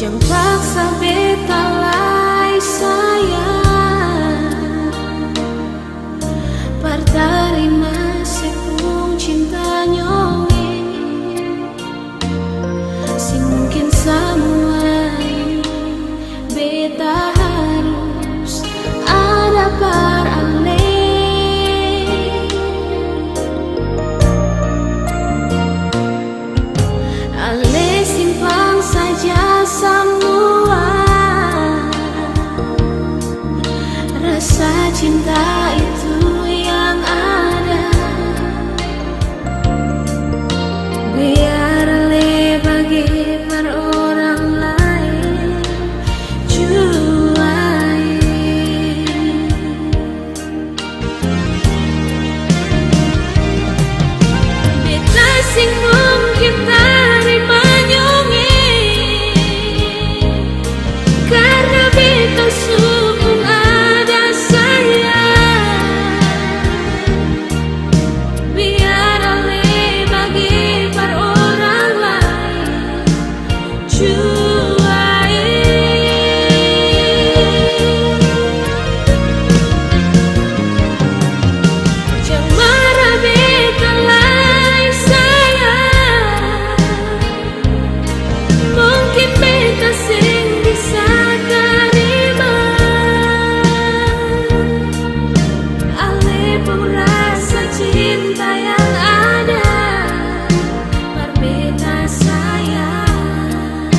Jangan paksa beta lai sayang, partarima sepung cinta nyonge. Sing mungkin semua ini beta harus ada par ale. Ale simpan saja semua rasa cinta itu yang ada. Biar Ale bagi per orang lain juai. Beta sing mungkin tarima nyonge, karena beta sukung ada sayang. Biar Ale bagi per orang lain juai. Jangan marah beta lai sayang, mungkin beta sing bisa terima. Ale pun rasa cinta yang ada, par beta sayang.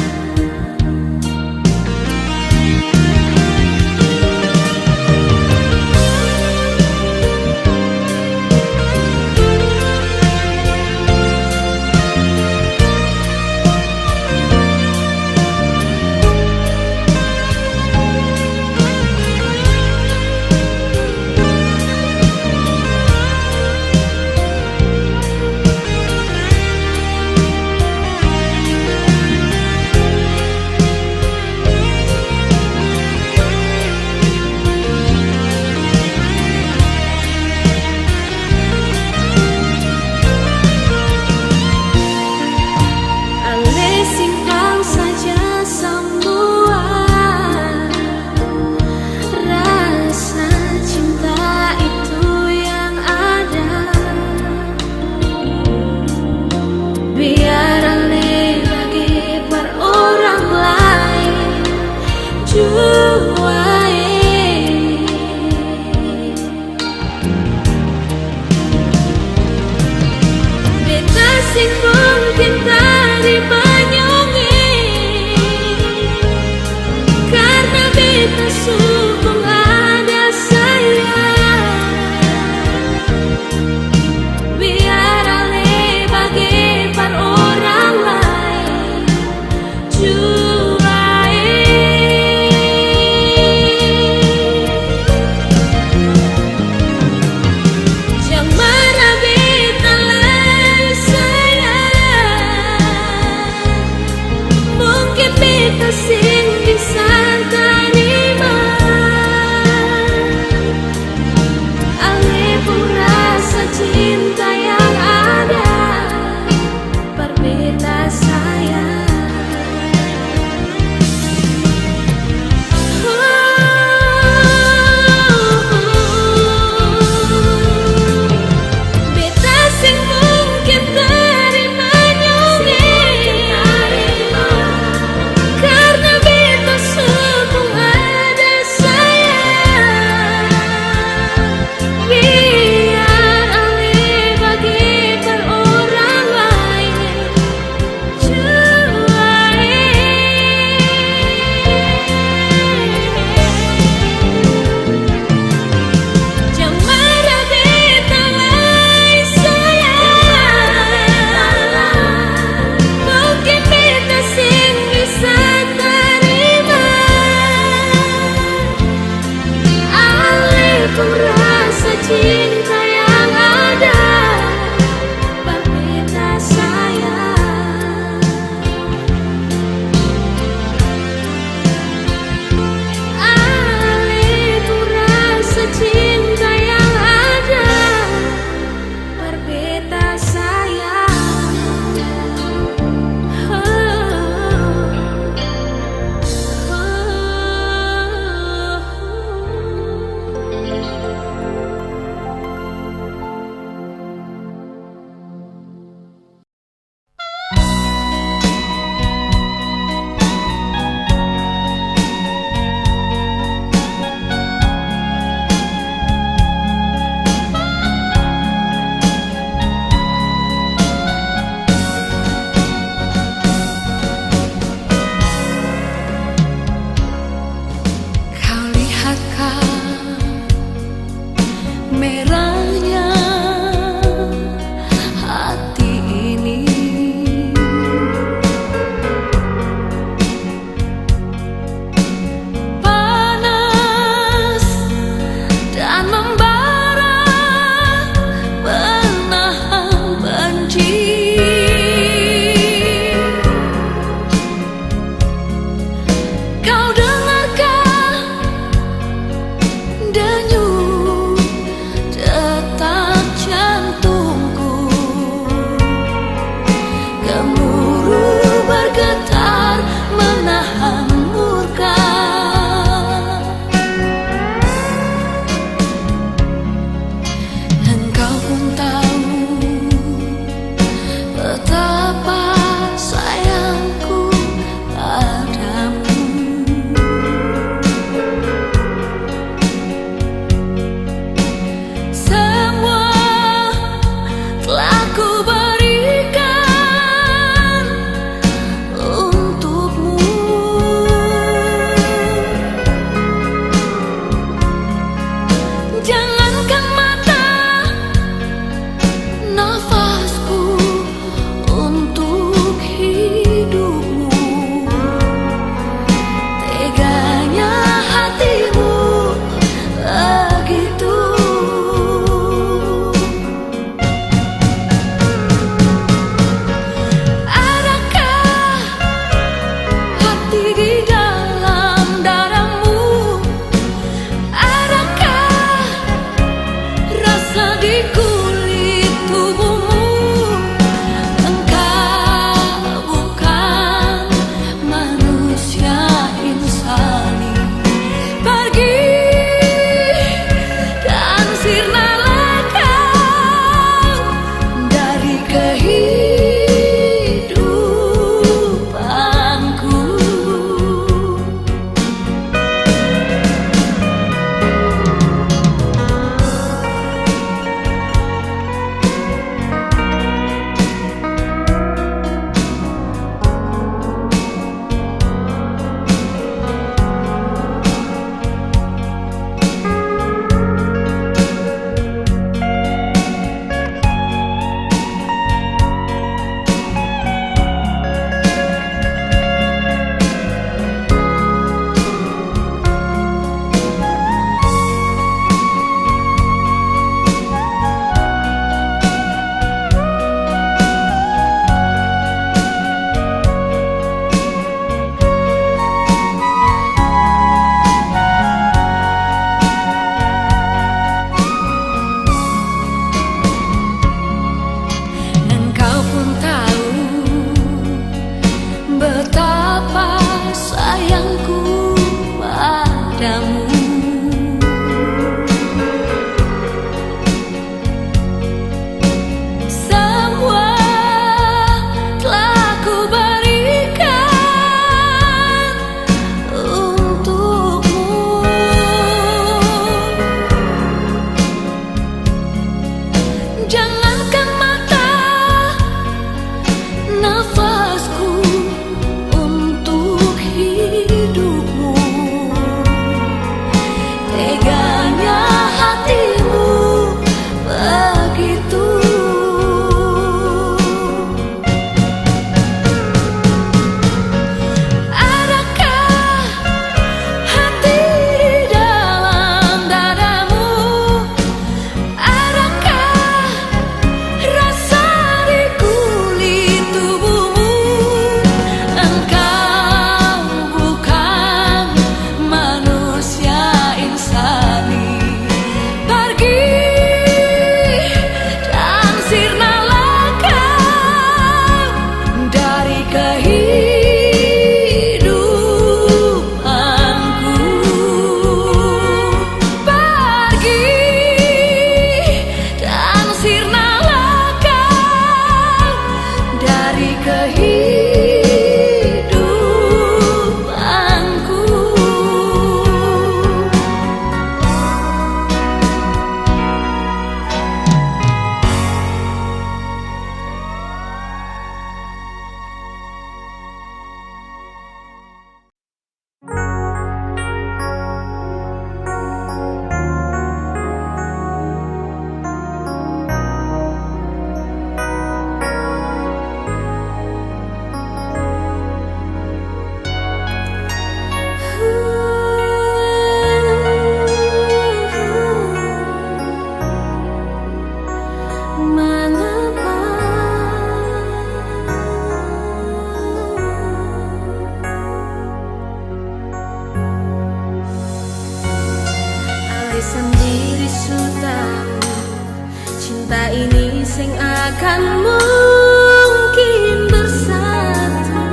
cinta ini sing akan mungkin bersatu.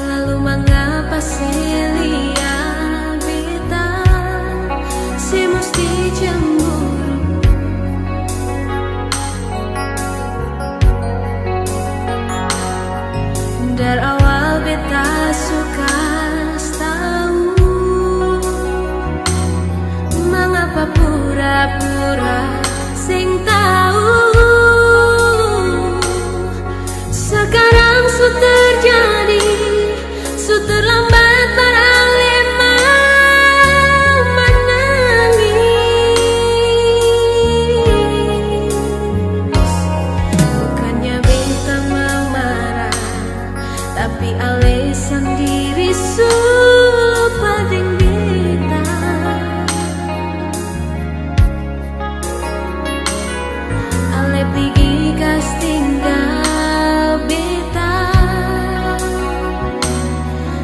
Lalu mengapa Celia beta si mesti cemburu? Dari awal beta suka tahu mengapa pura-pura sing tahu. Sekarang su terjadi, su terlambat para lemah menangis. Bukannya beta mau marah, tapi alasan diri su lupa deng beta. Ale pigi kas tinggal beta,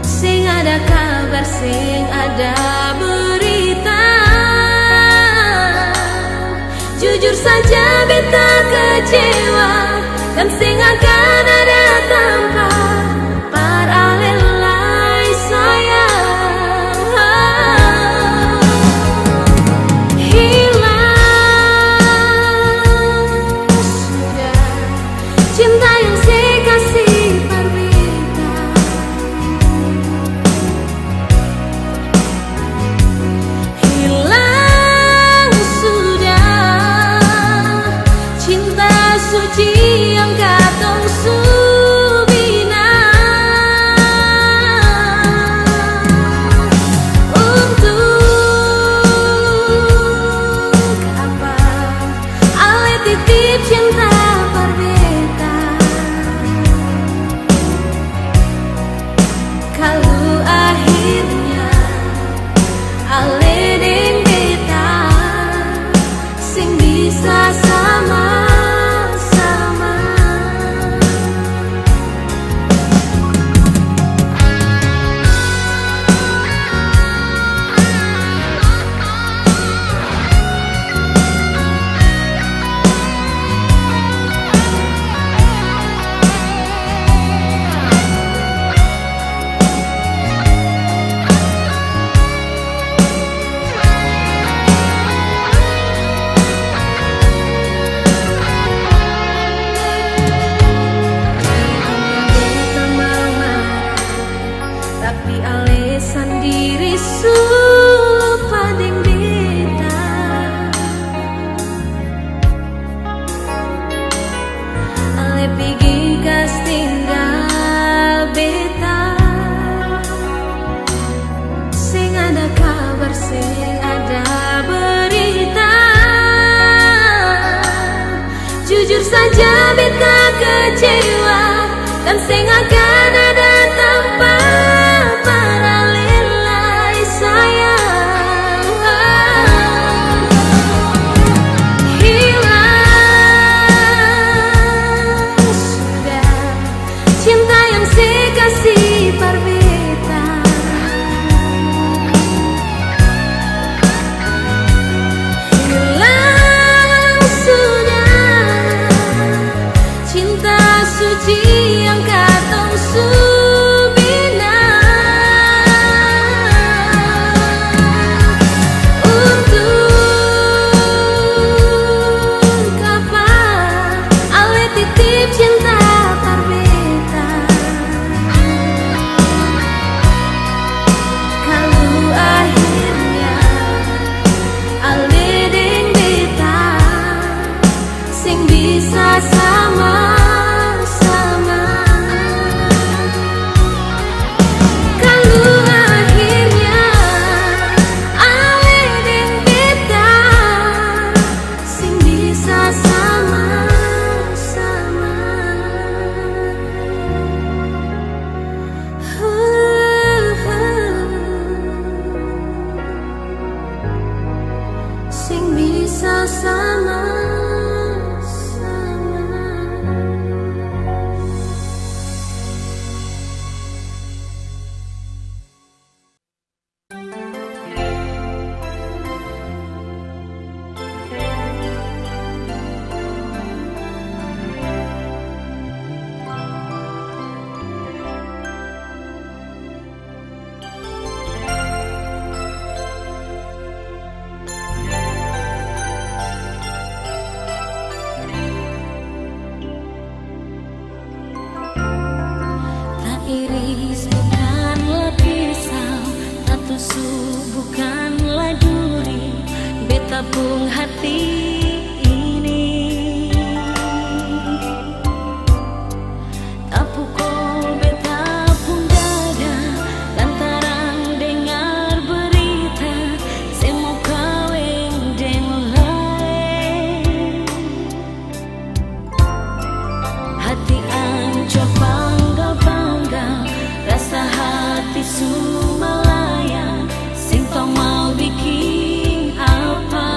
sing ada kabar, sing ada berita. Jujur saja beta kecewa, dan sing akan ada tanpa paralelai sayang. Hilang sudah cinta yang saya kasih berbeda. Hilang sudah cinta suci yang katong subina. Untuk apa ale titip cinta berbeda? Kalau akhirnya ale deng beta sing bisa sama-sama. Beta mau marah, tapi alasan diri su lupa deng beta. Ale pigi kas tinggal beta, sing ada kabar, sing ada berita. Jujur saja beta kecewa, dan sing akan ada tanpa paralelai sayang. Hilang sudah cinta yang saya kasih berbeda. Hilang sudah cinta suci yang katong subina. Untuk apa ale titip cinta berbeda? Kalau akhirnya ale deng beta sing bisa sama-sama. su bukanlah duri, beta pung hati ini. Tapukol beta pun dada lantaran dengar berita semua kawin deng lain. Hati anco bangga-bangga, rasa hati Sumalaya, sing tau mau bikin apa.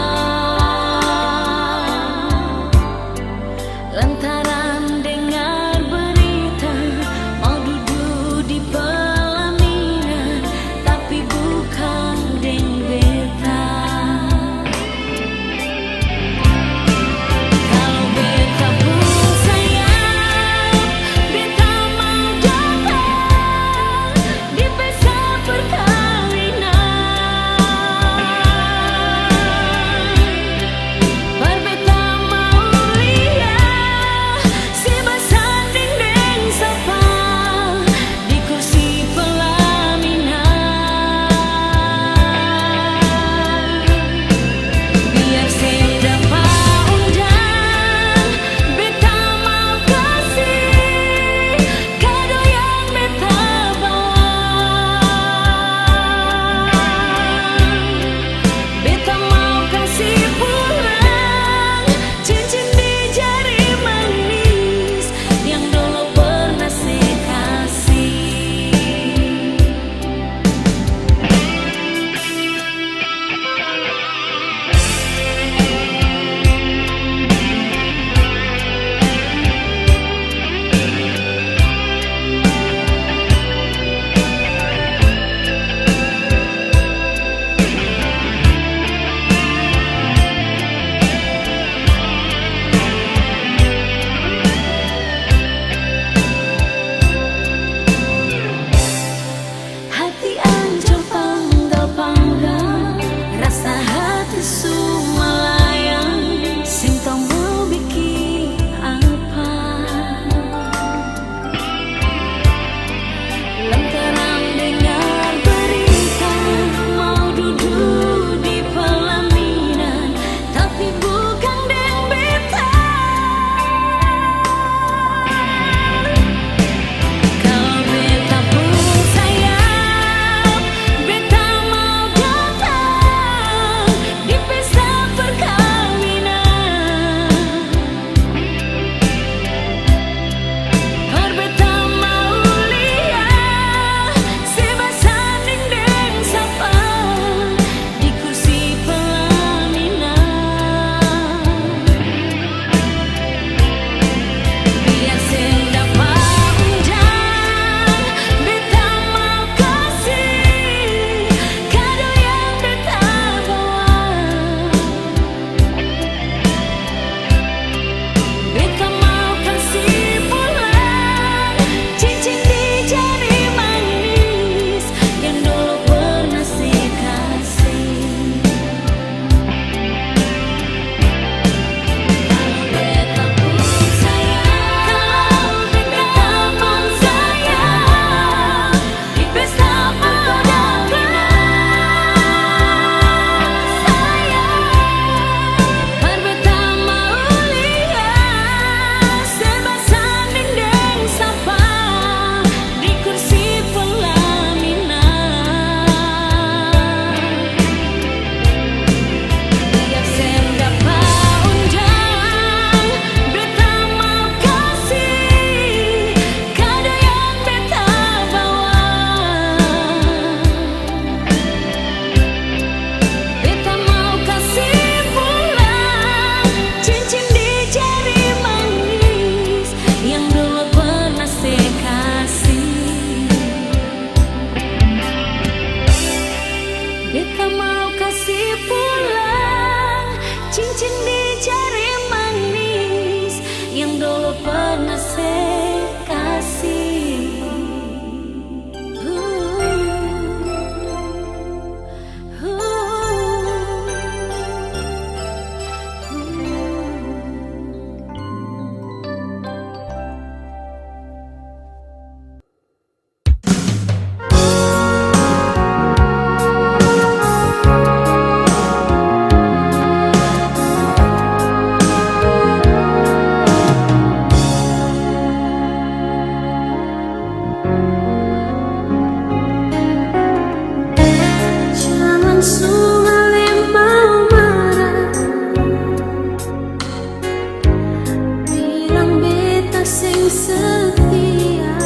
setia.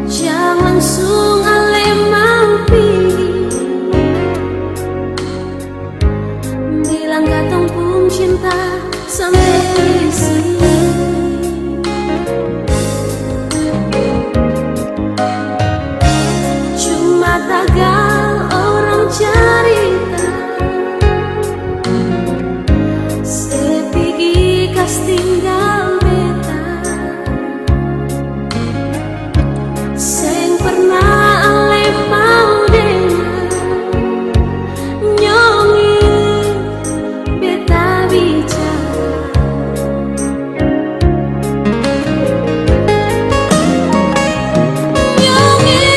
Jangan sung ale mampi bilang katong pun cinta sampai di sini. Cuma tagal orang cerita, sepigi kas tinggal beta. Seng pernah ale mau dengar nyongi beta bicara. Nyongi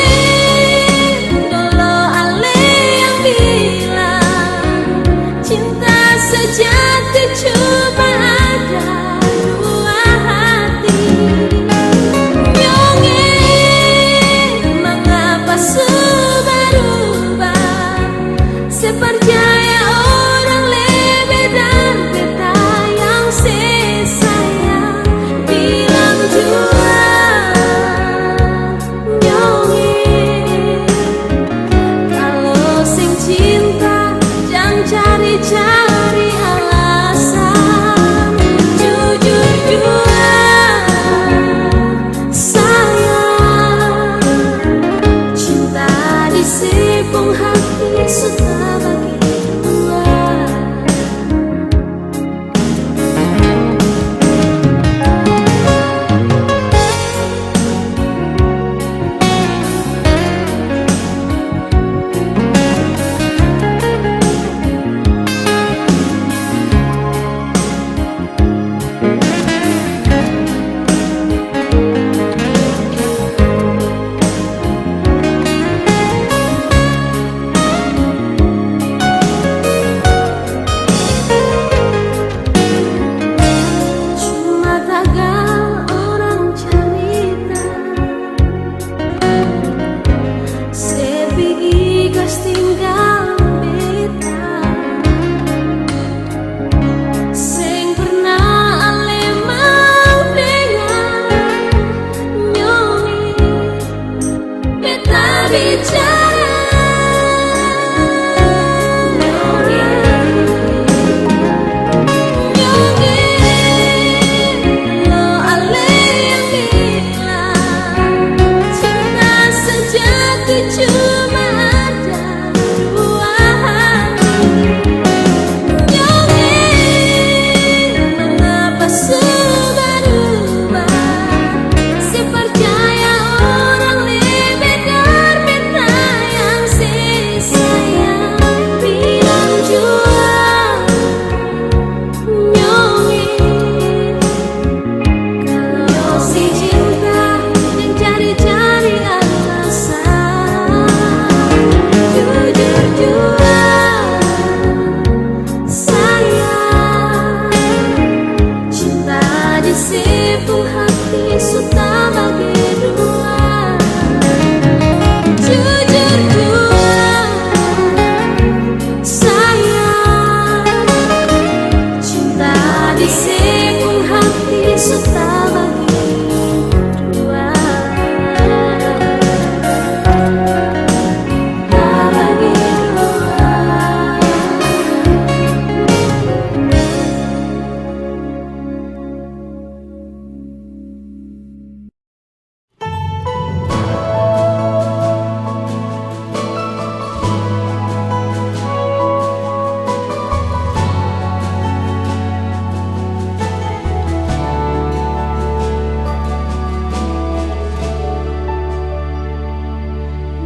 dolo ale yang bilang cinta sejati cuma ada dua hati. Nyongi mengapa sudah berubah, sepercaya orang lebih dan beta yang sayang bilang jua. Nyongi kalau sing cinta jangan cari-cari alasan, jujur jua sayang. Cinta di sepung hati suka bagi dua. Cuma tagal orang cerita, sepigi kas tinggal beta. Seng pernah ale mau dengar nyongi beta bicara. Nyongi lo ale yang bilang cinta sejati cuma ada dua hati. Nyongi mengapa sudah berubah, sepercaya orang lebih dan beta yang sayang bilang jua. Nyongi kalau si cinta yang cari-cari alasan, jujur jua sayang. Cinta di sepung hati suka bagi dua. Jujur jua sayang. Cinta di sepung hati suka bagi dua. Bagi dua.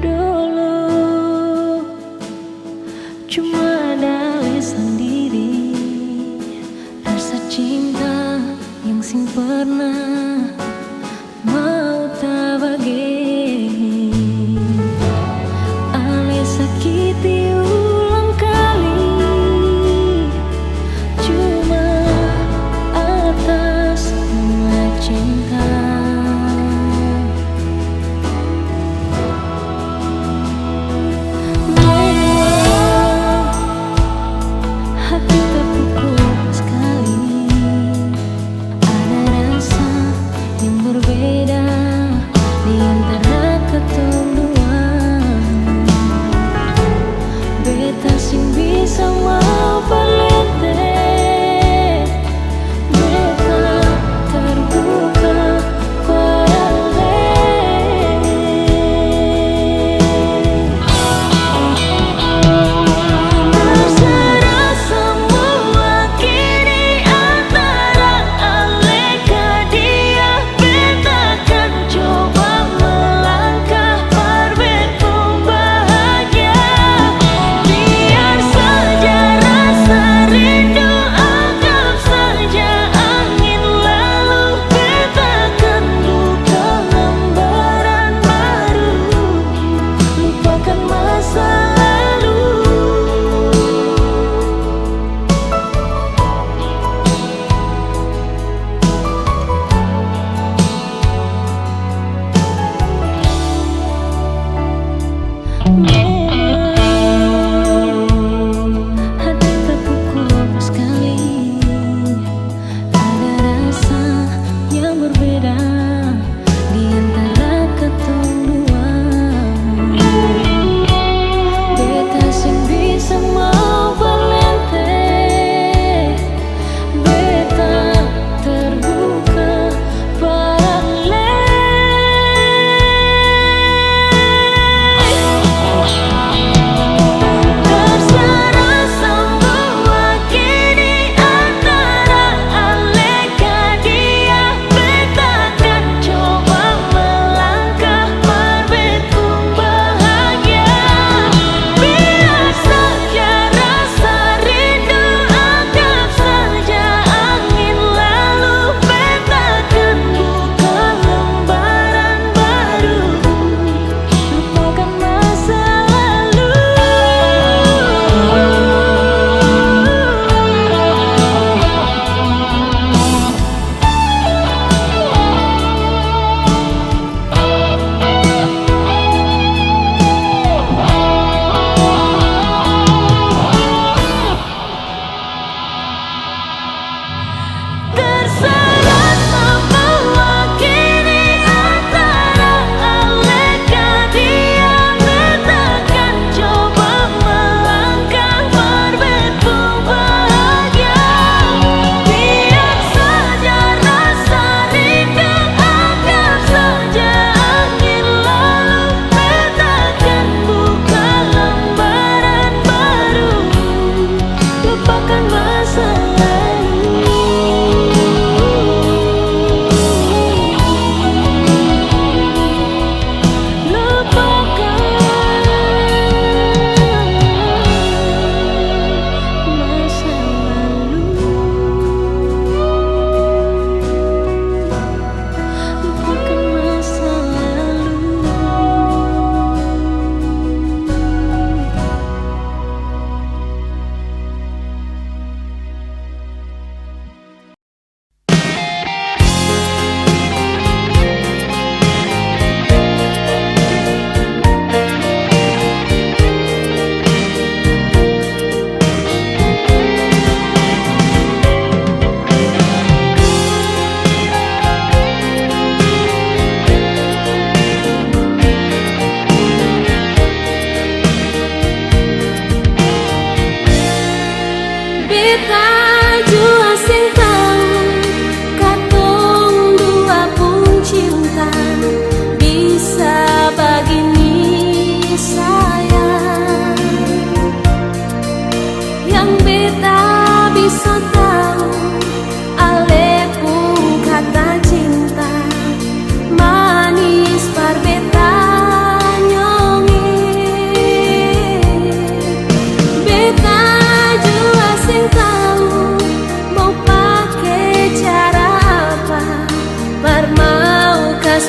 Dulu cuma ada sendiri rasa cinta yang sing pernah mau tak bagi. Ale sakiti ulang kali cuma atas nama cinta. Hati terpukul sekali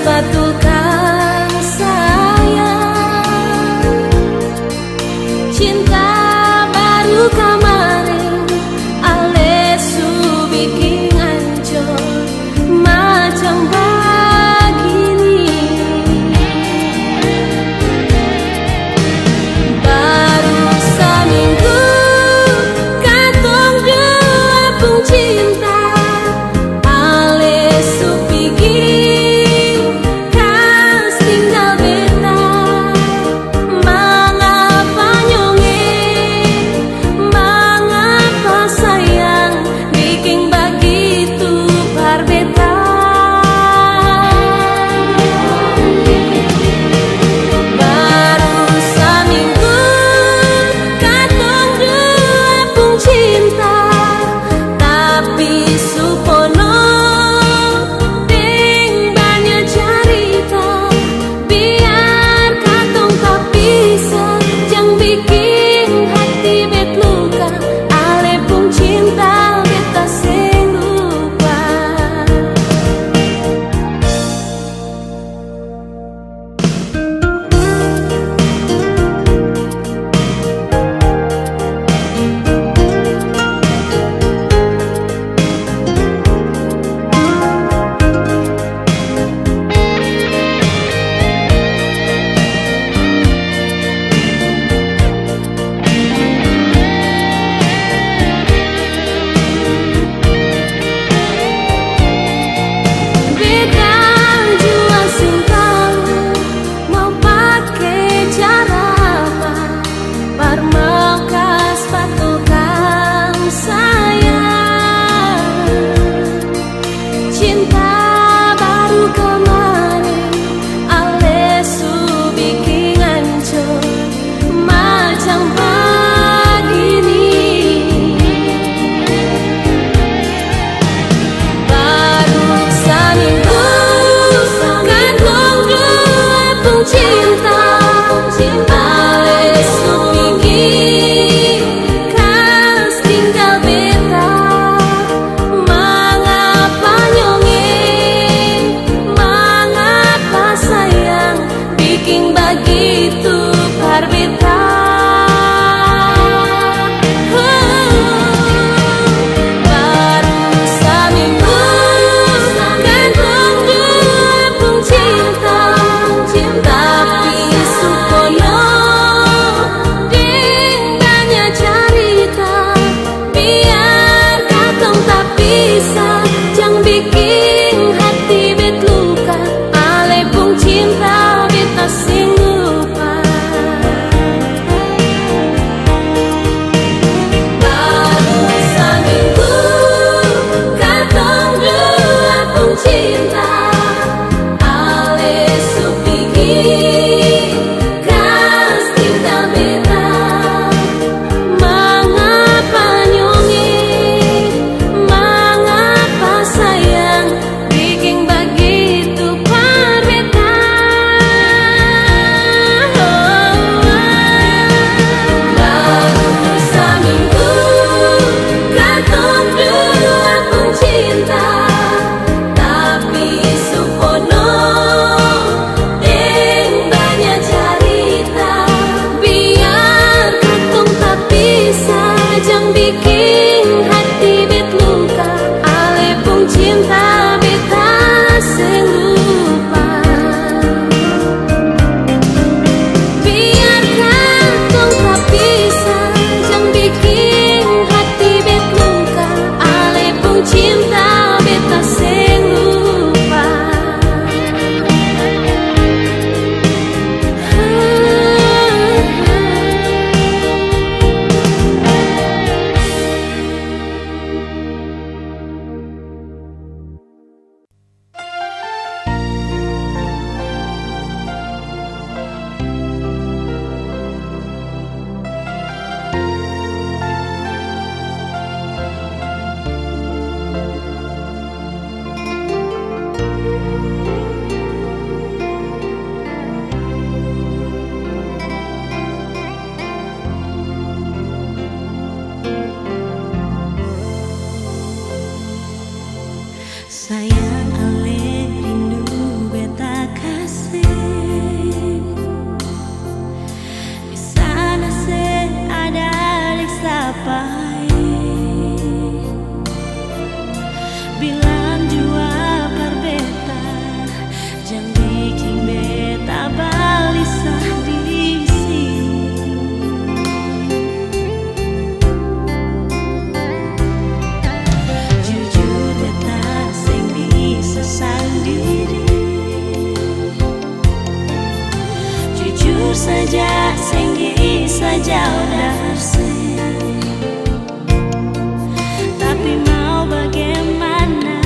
betulkah sayang? Cinta baru kemarin Alesu bikin hancur macam begini. Baru seminggu katong dua pun cinta Alesu bikin kas tinggal beta. Mengapa nyongeng, mengapa sayang bikin begitu berbeda. Baru seminggu katong dua pun cinta, tapi supono deng banyak cerita. Biar katong tak bisa, jang bikin hati bet luka. Ale pun cinta beta seng lupa. Beda jua sing tahu mau pakai cara apa. Par mau kas betulkah sayang? Cinta baru kemarin Alesu bikin hancur macam begini. Baru seminggu katong dua pun cinta Alesu bikin kas tinggal beta. Mengapa nyongeng, mengapa sayang bikin begitu berbeda. Baru seminggu katong dua pun cinta, tapi supono deng banyak cerita. Biar katong tak bisa, jang bikin hati bet luka. Ale pun cinta beta sing lupa. Baru seminggu katong dua pun cinta Alesu bikin kas tinggal beta. Mengapa nyongeng, mengapa sayang bikin begitu berbeda. Baru seminggu katong dua pun cinta, tapi saja singgi sejauh darse. Tapi mau bagaimana,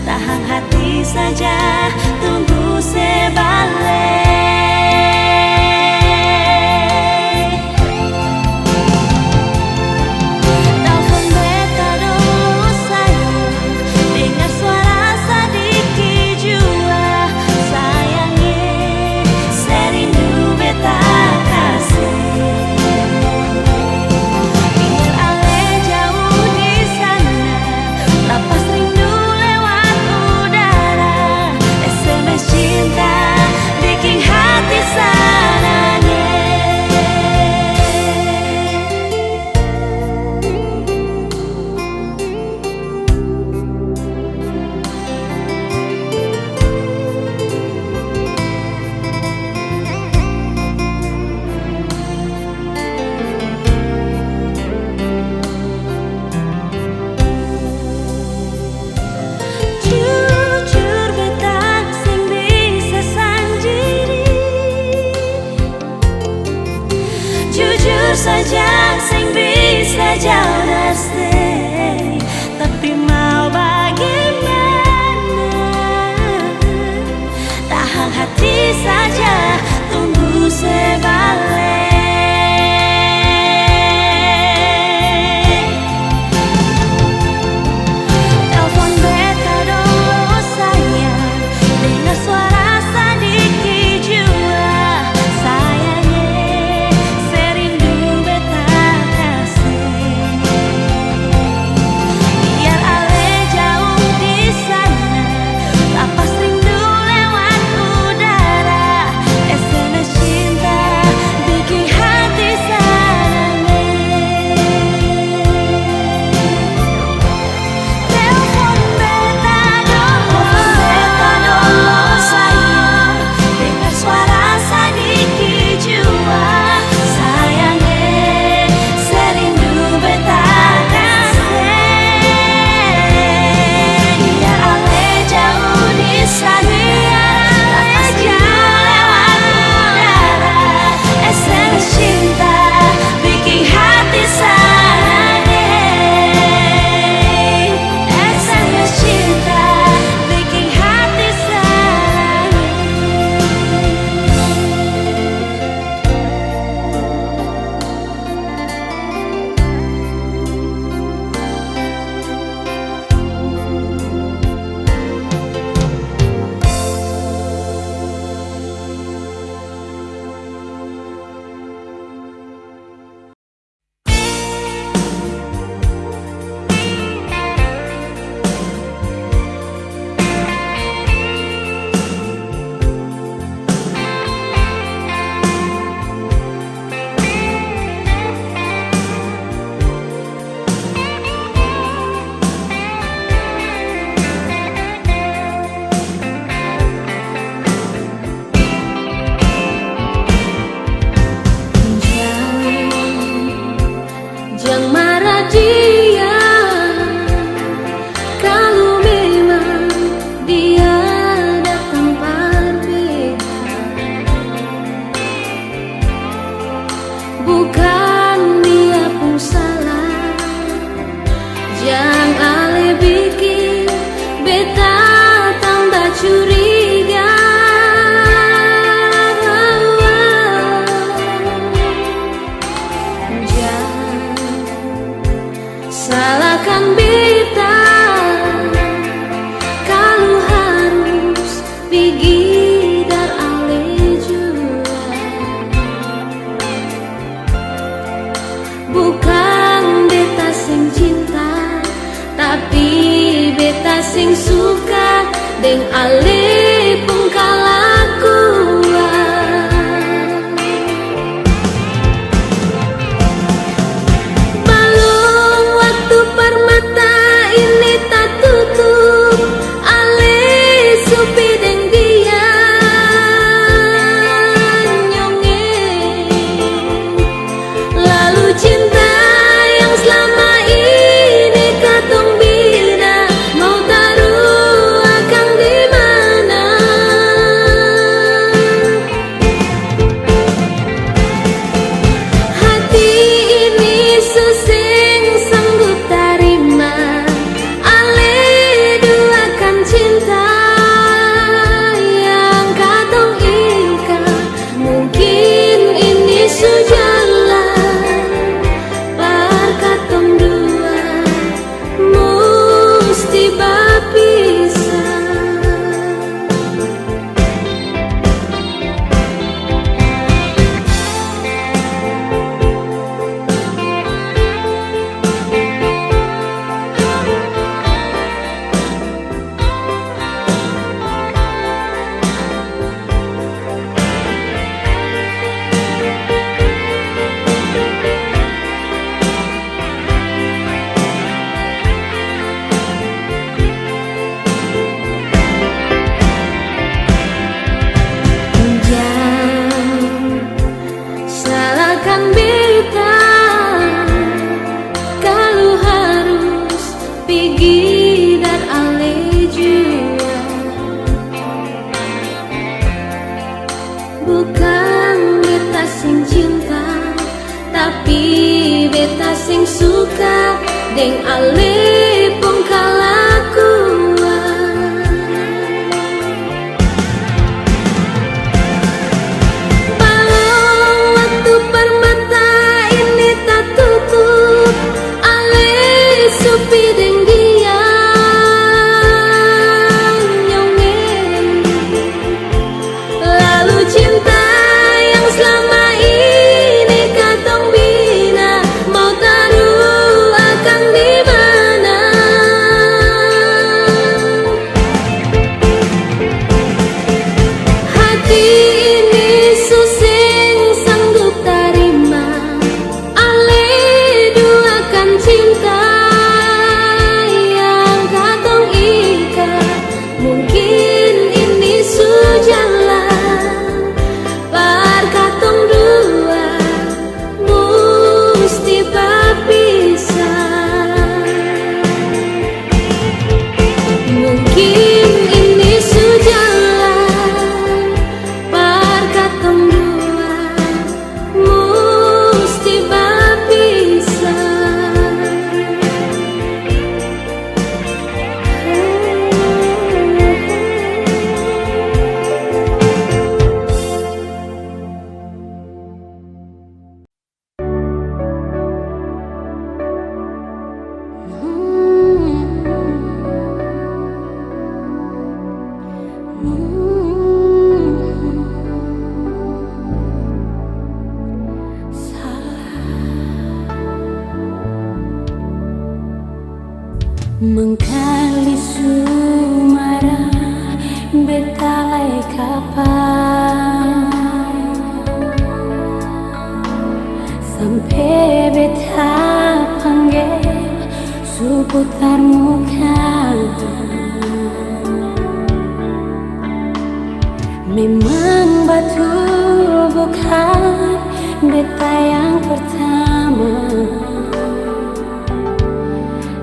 tahan hati saja, tunggu sebalik. Saja sing bisa jauh darse. Tapi mau bagaimana, tahan hati saja, tunggu sebalik. Telepon beta dulu sayang, dengar suara sedikit jua. Sayangnya serindu biar ale jauh di sana, lapas rindu lewat udara. SMS cinta bikin hati sarang. Telepon beta dulu sayang, dengar suara sedikit jua. Sayangnya serindu beta salahkan beta kalau harus pergi dar ale jua. Bukan beta sing cinta, tapi beta sing suka deng ale pun kalakuan. Mau taruh akan di mana? deng alih pun kalakuan. Walau waktu permata ini tak tutup, alih supi deng dia nyongeng. Lalu cinta yang selama ini katong bina mau taruh akan di mana? Hati ini suseng sanggup terima alih duakan cinta yang katong ikat. Mungkin ini sujalan par katong dua musti berpisah. Mungkin ini sujalan par katong dua musti berpisah. Mengkali sumara betalai kapan sampai beta panggil seputar muka. Memang betul bukan beta yang pertama,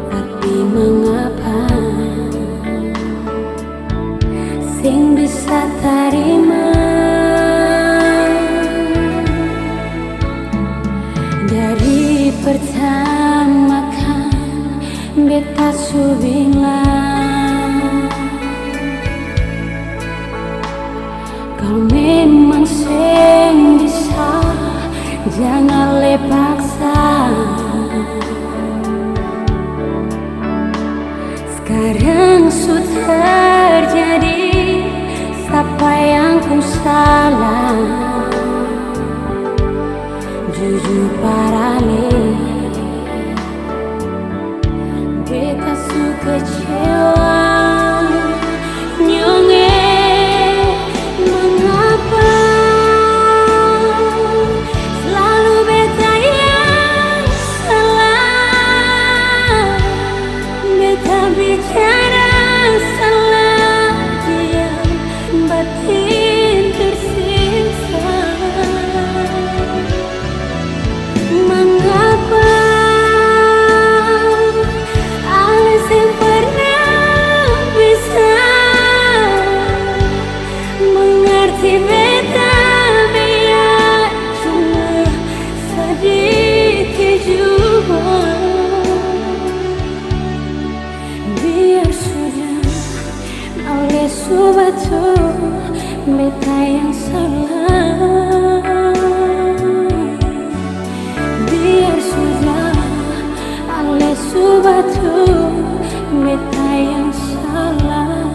tapi mengapa sing bisa terima dari pertama kan beta su bilang kalau memang sing bisa jangan lepaksa. Sekarang sudah terjadi, siapa yang ku salah? Jujur parale, beta su kecewa. Nyonge, mengapa selalu beta yang salah? Beta bicara salah, diam batin tersiksa. Mengapa alis yang pernah bisa mengerti beta biar cuma sedikit juga. Biar sudah oleh subatu beta yang salah. Biar sudah oleh subatu beta yang salah.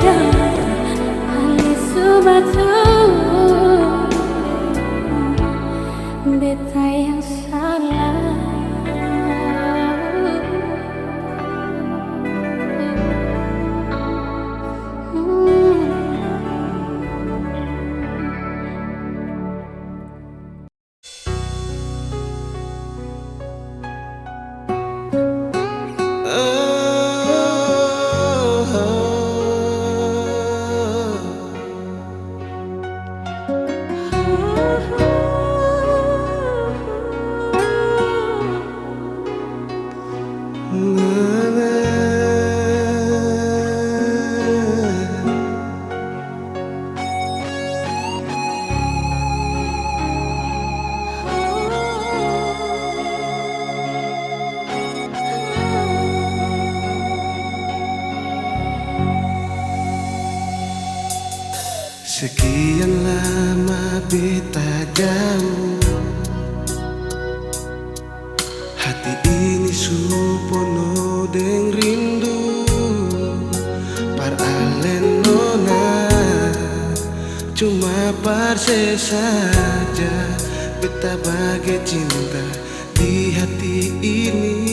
beda Ali subatu beta yang salah. Sekian lama beta jauh, hati ini supono deng rindu. Paralen nona, cuma parse saja beta bagai cinta di hati ini.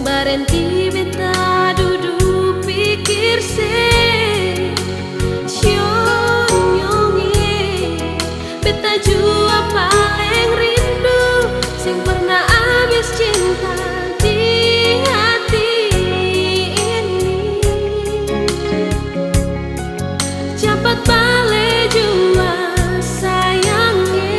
Barenti beta duduk pikir se nyonge beta jua paling rindu sing pernah habis cinta di hati ini. Cepat balik jua sayangnya.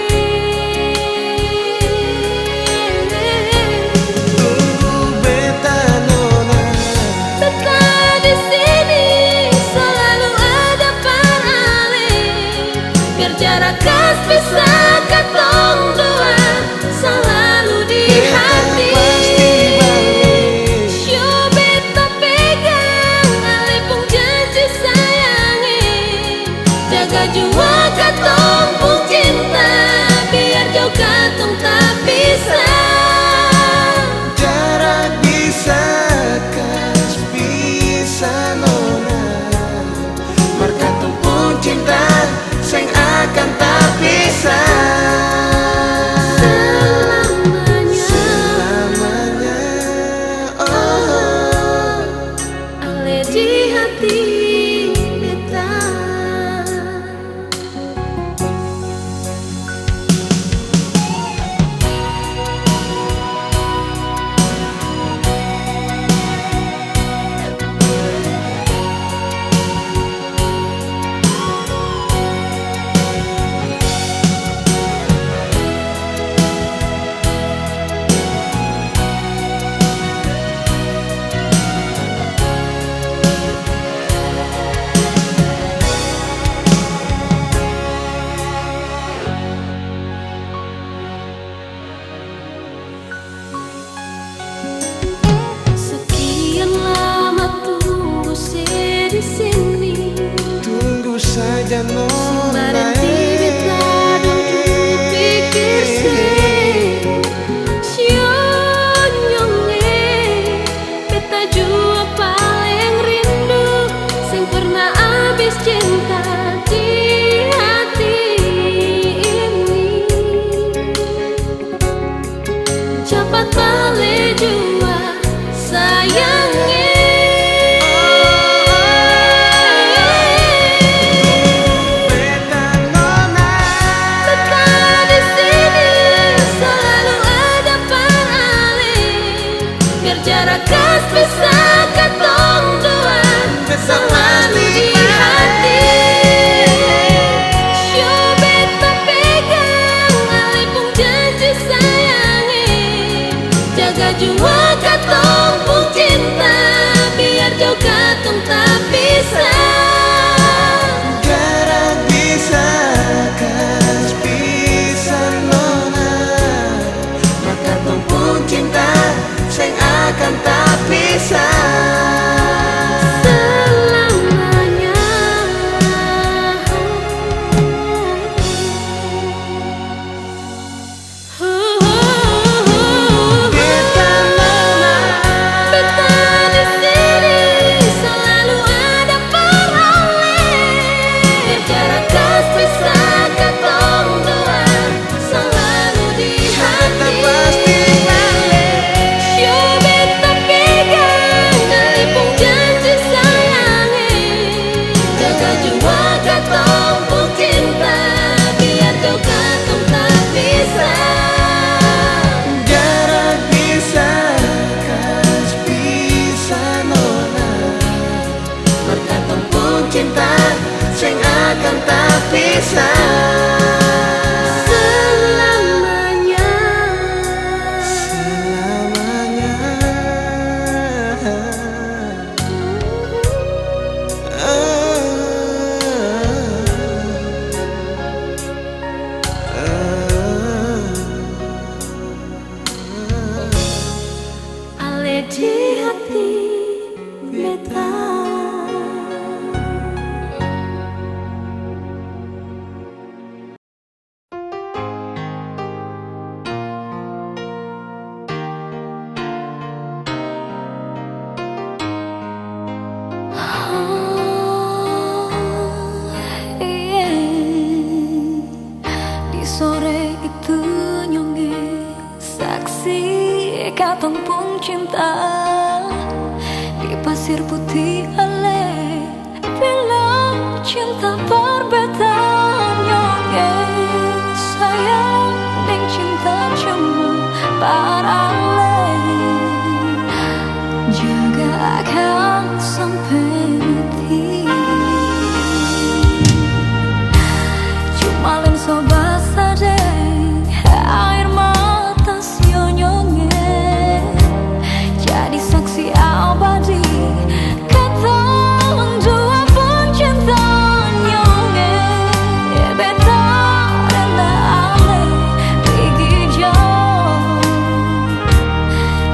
Jarak kas bisa katong dua selalu di hati. Show beta pegang alipung janji sayangi, jaga jua katong pung cinta biar jauh katong tak bisa. Jarak bisa kas bisa nona, markatong pun cinta sing akan tak bisa selamanya. Oh, ale di hati beta. Tunggu saja nona, Barenti beta duduk pikir se nyonge beta jua paling rindu sing pernah habis cinta di hati ini. Cepat balik jua sayangnya. Jarak kas bisa katong dua selalu di hati. Show beta pegang alipung janji sayangi, jaga jua katong pung cinta biar jauh katong tak bisa. jarak bisa kas bisa nona, markatong pun cinta sing akan tak bisa selamanya. kasih, katong pun cinta di pasir putih ale. Bila cinta perbedaan yoge sayang dan cinta cuma parale. Jaga akan sampai mati. Cuma len sobat saja air mata sionyonge jadi saksi abadi. Kata dua pencinta nyonge beta rela ale pergi jauh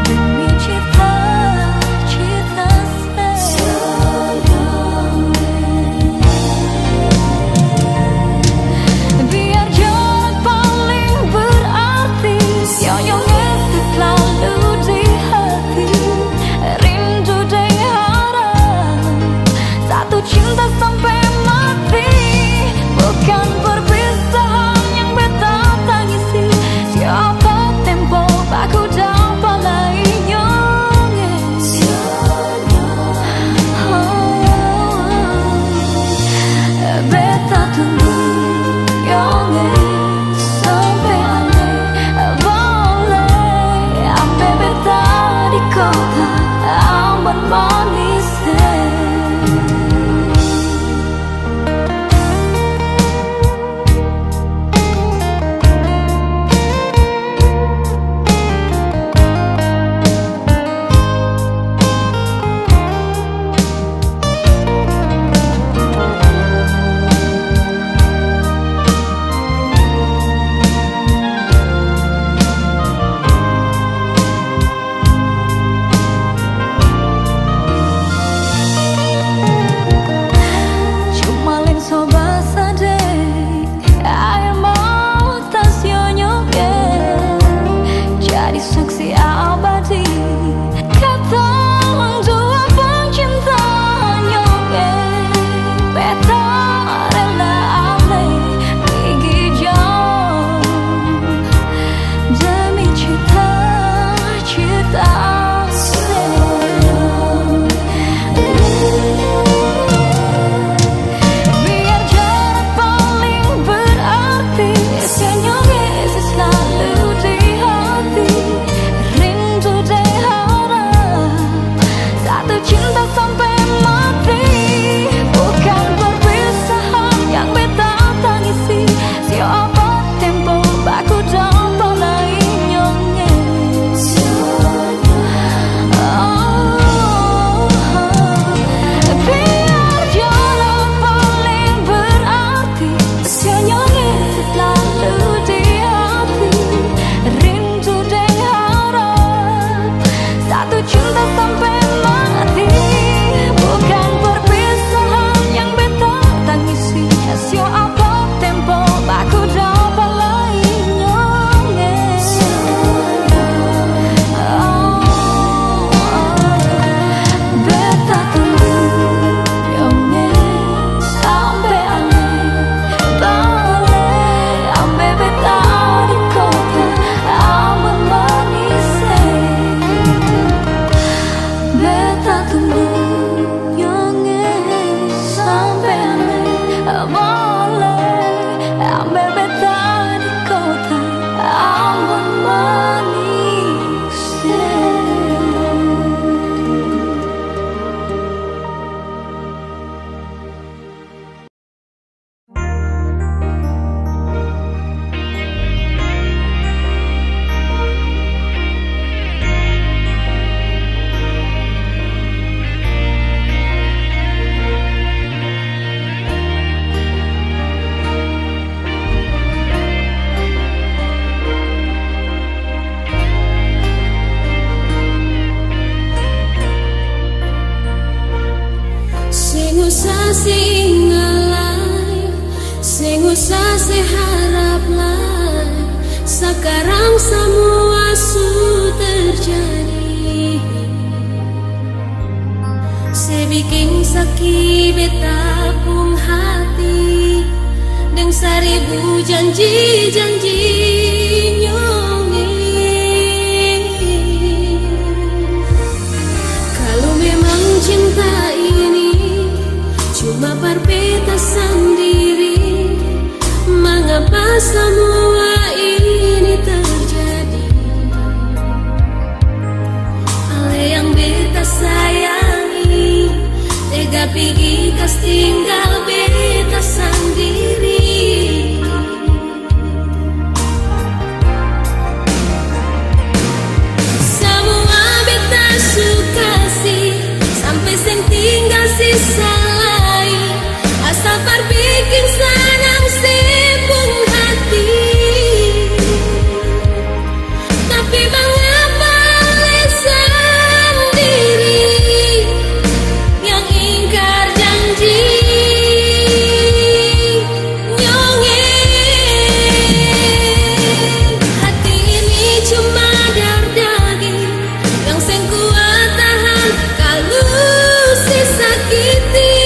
demi cita-cita biar jarak paling berarti sionyonge selalu di hati. Rindu dan harap satu cinta sampai mati. Bukan perpisahan yang beta tangisi. Siapa tempo aku dapat lainnya. Beta tunggu yonge sampai aneh boleh ambil beta di kota ambon manis. Cuma len sobat sadeng air mata sionyonge jadi saksi abadi. Kata dua pencinta nyonge beta rela ale pergi jauh demi cita-cita. Biar jarak paling berarti sionyonge selalu di hati. Rindu dan harap satu cinta sampai mati. Bukan perpisahan yang beta tangisi. Siapa tempo aku dapat lainnya. Biar jarak paling berarti sionyonge selalu di hati. Rindu dan harap satu cinta sampai mati. Bukan perpisahan yang beta tangisi. Siapa tempo aku dapat lainnya. Beta tunggu yonge sampai aneh boleh ambil beta di kota ambon manis. Beta tunggu yonge sampai aneh boleh ambil beta di kota ambon manis. Sing usah sing alive, sing usah sing harap lain. Sekarang semua sudah terjadi. Sebikin sakit beta pun hati. Deng seribu janji-janji nyonge. semua ini terjadi? Ale yang beta sayangi tega pergi kas tinggal beta sendiri. Semua beta suka sih sampai sing tinggal sisa lain. Asal par bikin senang sibuk hati. Tapi mengapa le sendiri yang ingkar janji nyongeng. Hati ini cuma daging yang sing kuat tahan kalau si sakiti.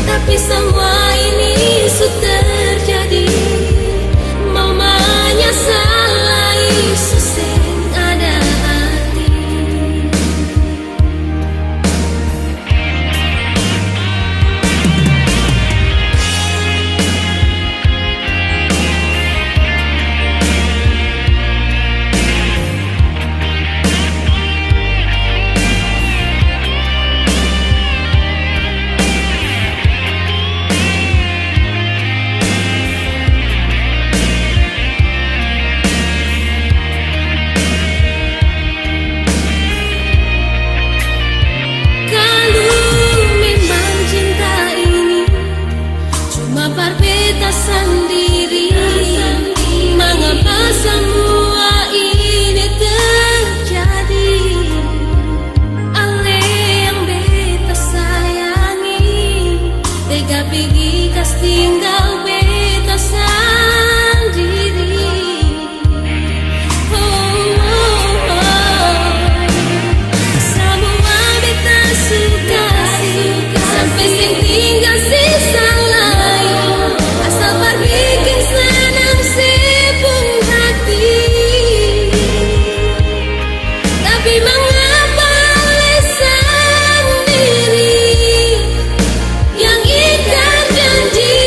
Tapi semua ini sudah terjadi. Mamanya salah isu sing ada hati. Berbeda sendiri. Mengapa semua ini terjadi? Ale yang beta sayangi tega pergi kas tinggal beta sendiri. Semua beta suka sih sampai sing tinggal sisa lain. Asal par bikin senang sibuk hati. Tapi mengapa le sendiri yang ingkar janji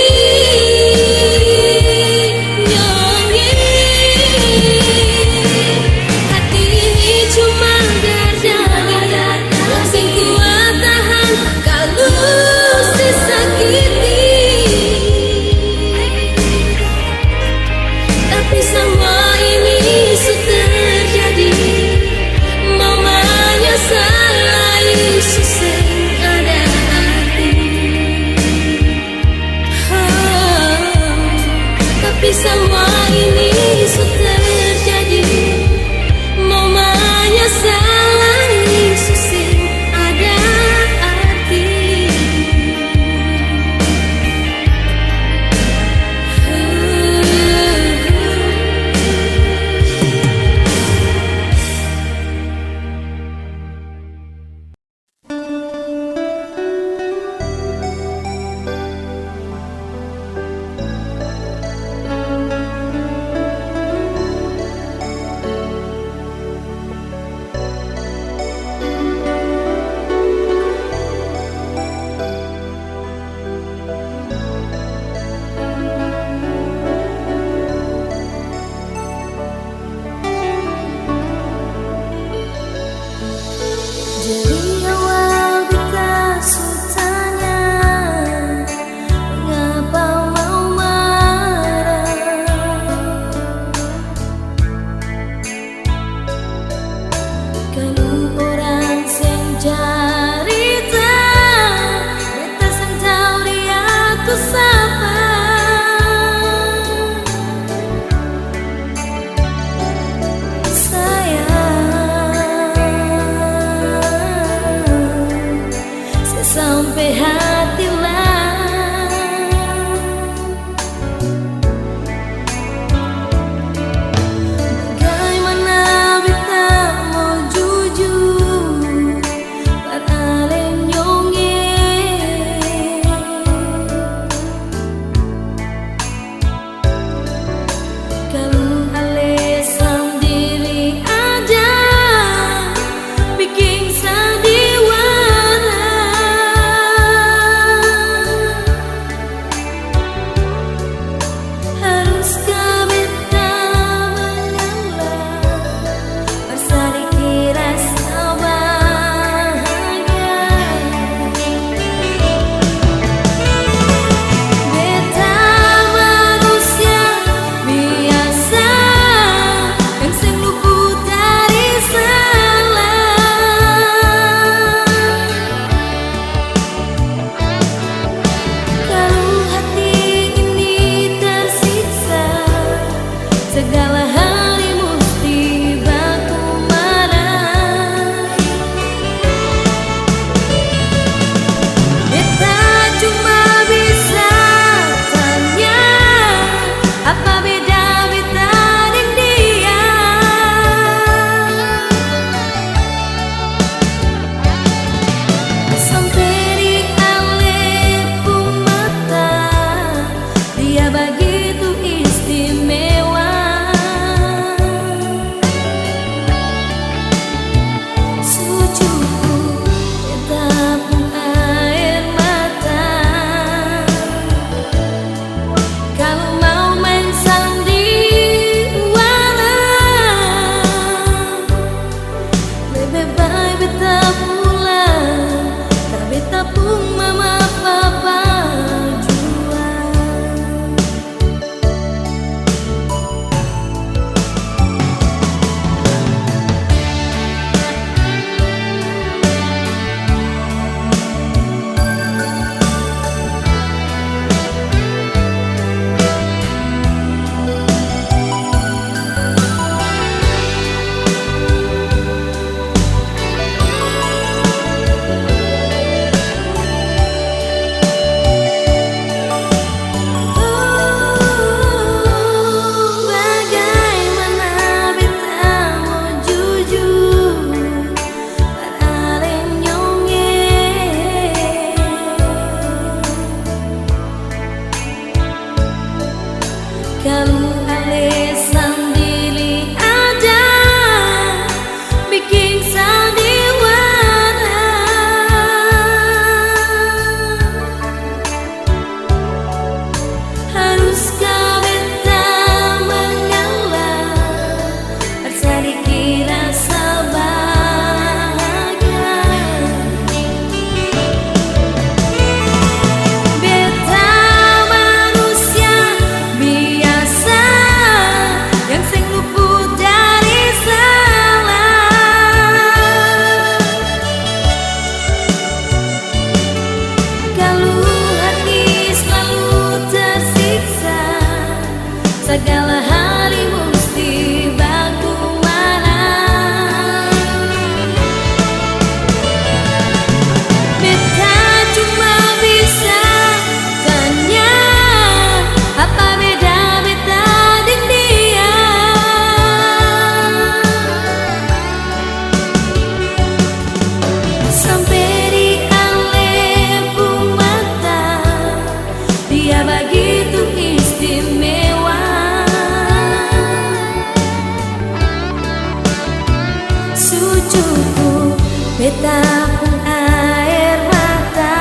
Kalau alasan diri aja bikin sandiwara, haruskah beta mengalah rasa dikira sebahagia. Beta manusia biasa yang sing luput dari salah. Kalau hati selalu tersiksa, segala hari mesti bagaimana. Beta cuma bisa tanya, apa beda beta dengan dia? Sampai di alepu mata, dia begitu istimewa. Sucuku beta pun air mata.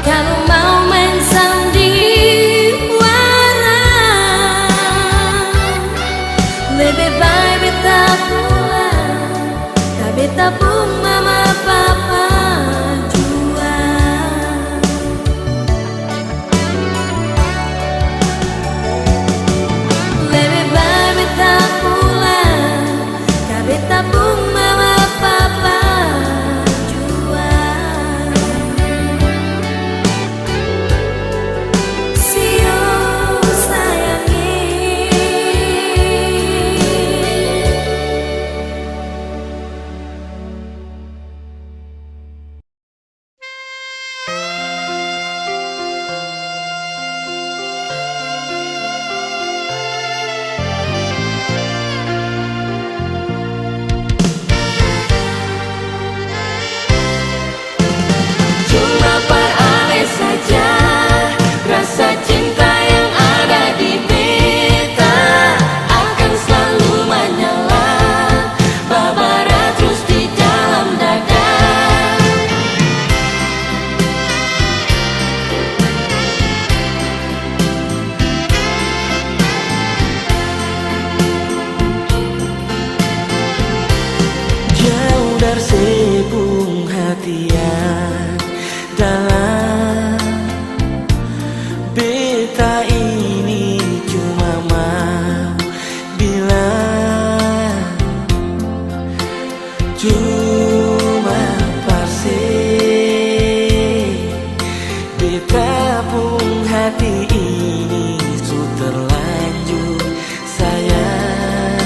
Kalau mau main sandiwara, lebih baik beta pulang, tak beta pun mama papa jua. Lebih baik beta pulang, tak beta pun mama papa jua. Sio sayangi. Cuma peroleh saja rasa cinta yang ada di beta, akan selalu menyala, babara terus di dalam dada. Jauh dari sebung hatian dalam beta ini cuma mau bilang, cuma parse beta pun hati ini su terlanjur sayang.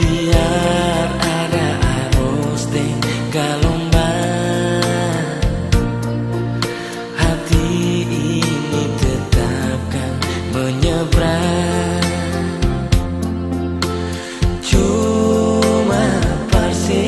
Biar ada arus deng gelombang, hati ini tetapkan menyeberang. Cuma parse